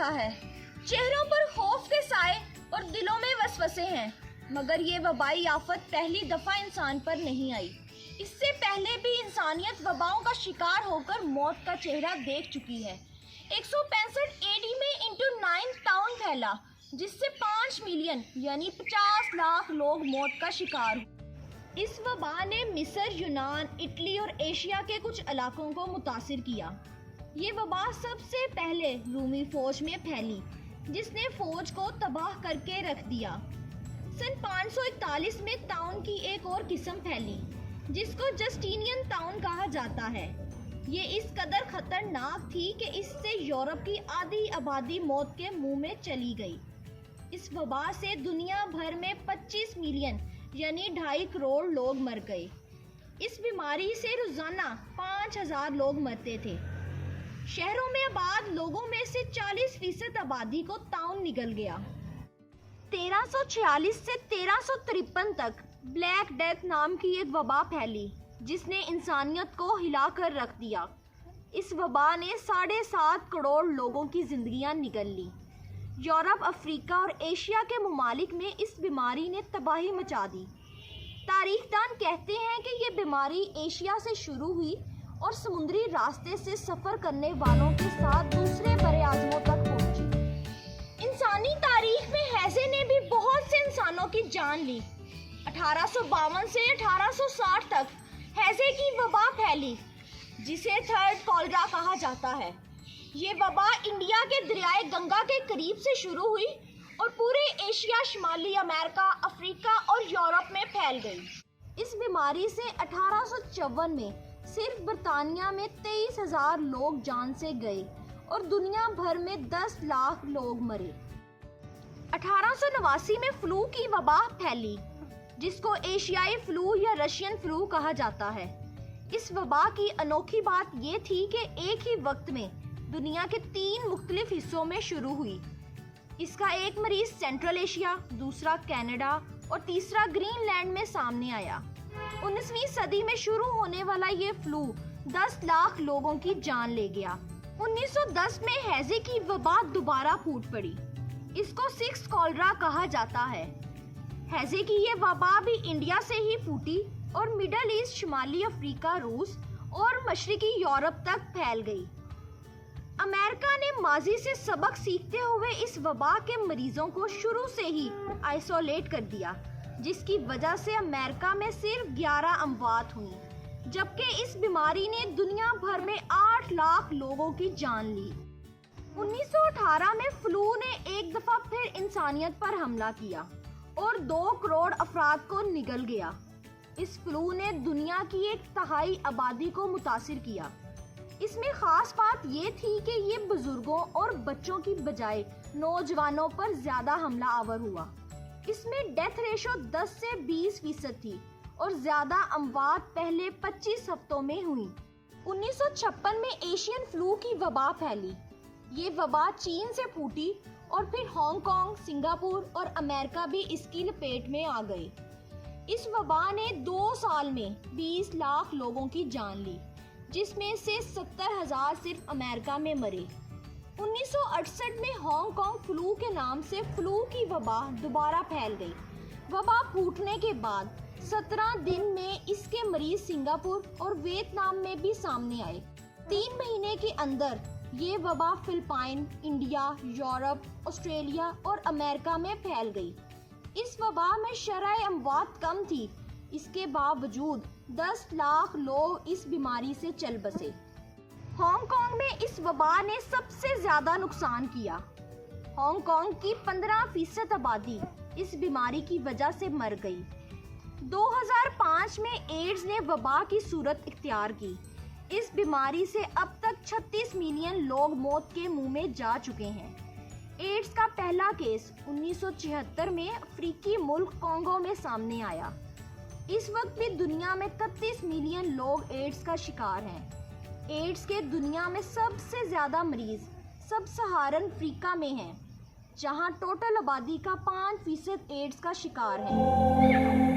رکھا ہے، چہروں پر خوف کے سائے اور دلوں میں وسوسے ہیں، مگر یہ وبائی آفت پہلی دفعہ انسان پر نہیں آئی۔ اس سے پہلے بھی انسانیت وباؤں کا شکار ہو کر موت کا چہرہ دیکھ چکی ہے۔ 165 AD میں انٹو 9 ٹاؤن پھیلا، جس سے 5 ملین یعنی 50 لاکھ لوگ موت کا شکار ہوئے۔ اس وبا نے مصر، یونان، اٹلی اور ایشیا کے کچھ علاقوں کو متاثر کیا۔ یہ وبا سب سے پہلے رومی فوج میں پھیلی، جس نے فوج کو تباہ کر کے رکھ دیا۔ سن 541 میں طاعون کی ایک اور قسم پھیلی، جس کو جسٹینین طاعون کہا جاتا ہے۔ یہ اس قدر خطرناک تھی کہ اس سے یورپ کی آدھی آبادی موت کے منہ میں چلی گئی۔ اس وبا سے دنیا بھر میں 25 ملین یعنی 2.5 کروڑ لوگ مر گئے۔ اس بیماری سے روزانہ 5000 لوگ مرتے تھے۔ شہروں میں آباد لوگوں میں سے 40% آبادی کو طاعون نگل گیا۔ 1346 سے 1353 تک بلیک ڈیتھ نام کی ایک وبا پھیلی، جس نے انسانیت کو ہلا کر رکھ دیا۔ اس وبا نے 7.5 کروڑ لوگوں کی زندگیاں نگل لی۔ یورپ، افریقہ اور ایشیا کے ممالک میں اس بیماری نے تباہی مچا دی۔ تاریخ دان کہتے ہیں کہ یہ بیماری ایشیا سے شروع ہوئی اور سمندری راستے سے سفر کرنے والوں کے ساتھ دوسرے براعظموں تک پہنچی۔ انسانی تاریخ میں ہیضے نے بھی بہت سے انسانوں کی جان لی۔ 1852 سے 1860 تک ہیضے کی وبا پھیلی، جسے تھرڈ کالرا کہا جاتا ہے۔ یہ وبا انڈیا کے دریائے گنگا کے قریب سے شروع ہوئی اور پورے ایشیا، شمالی امریکہ، افریقہ اور یورپ میں پھیل گئی۔ اس بیماری سے 1854 میں صرف برطانیہ میں 23,000 لوگ جان سے گئے اور دنیا بھر میں 10 لاکھ لوگ مرے۔ 1889 میں فلو کی وبا پھیلی، جس کو ایشیائی فلو یا رشین فلو کہا جاتا ہے۔ اس وبا کی انوکھی بات یہ تھی کہ ایک ہی وقت میں دنیا کے 3 مختلف حصوں میں شروع ہوئی۔ اس کا ایک مریض سینٹرل ایشیا، دوسرا کینیڈا اور تیسرا گرین لینڈ میں سامنے آیا۔ 19ویں صدی میں شروع ہونے والا یہ فلو 10 لاکھ لوگوں کی جان لے گیا۔ 1910 میں ہیضے کی وبا دوبارہ پھوٹ پڑی۔ اس کو 6 کالرا کہا جاتا ہے۔ ہیضے کی یہ وبا بھی انڈیا سے ہی پھوٹی اور مڈل ایسٹ، شمالی افریقہ، روس اور مشرقی یورپ تک پھیل گئی۔ امریکہ نے ماضی سے سبق سیکھتے ہوئے اس وبا کے مریضوں کو شروع سے ہی آئسولیٹ کر دیا، جس کی وجہ سے امریکہ میں صرف 11 اموات ہوئیں، جبکہ اس بیماری نے دنیا بھر میں 8 لاکھ لوگوں کی جان لی۔ 1918 میں فلو نے ایک دفعہ پھر انسانیت پر حملہ کیا اور 2 کروڑ افراد کو نگل گیا۔ اس فلو نے دنیا کی 1/3 آبادی کو متاثر کیا۔ اس میں خاص بات یہ تھی کہ یہ بزرگوں اور بچوں کی بجائے نوجوانوں پر زیادہ حملہ آور ہوا۔ اس میں ڈیتھ ریشو 10 سے 20% تھی اور زیادہ اموات پہلے 25 ہفتوں میں ہوئیں۔ 1956 میں ایشین فلو کی وبا پھیلی۔ یہ وبا چین سے پھوٹی اور پھر ہانگ کانگ، سنگاپور اور امریکہ بھی اس کی لپیٹ میں آ گئے۔ اس وبا نے 2 سال میں 20 لاکھ لوگوں کی جان لی، جس میں سے 70,000 صرف امریکہ میں مرے۔ 1968 میں ہانگ کانگ فلو کے نام سے فلو کی وبا دوبارہ پھیل گئی۔ وبا پھوٹنے کے بعد 17 دن میں اس کے مریض سنگاپور اور ویتنام میں بھی سامنے آئے۔ 3 مہینے کے اندر یہ وبا فلپائن، انڈیا، یورپ، آسٹریلیا اور امریکہ میں پھیل گئی۔ اس وبا میں شرح اموات کم تھی، اس کے باوجود 10 لاکھ لوگ اس بیماری سے چل بسے۔ ہانگ کانگ میں اس وبا نے سب سے زیادہ نقصان کیا۔ ہانگ کانگ کی 15% آبادی اس بیماری کی وجہ سے مر گئی۔ 2005 میں ایڈز نے وبا کی صورت اختیار کی۔ اس بیماری سے اب تک 36 ملین لوگ موت کے منہ میں جا چکے ہیں۔ ایڈز کا پہلا کیس 1976 میں افریقی ملک کانگو میں سامنے آیا۔ اس وقت بھی دنیا میں 31 ملین لوگ ایڈز کا شکار ہیں۔ ایڈز کے دنیا میں سب سے زیادہ مریض سب سہارن افریقہ میں ہیں، جہاں ٹوٹل آبادی کا 5% ایڈز کا شکار ہے۔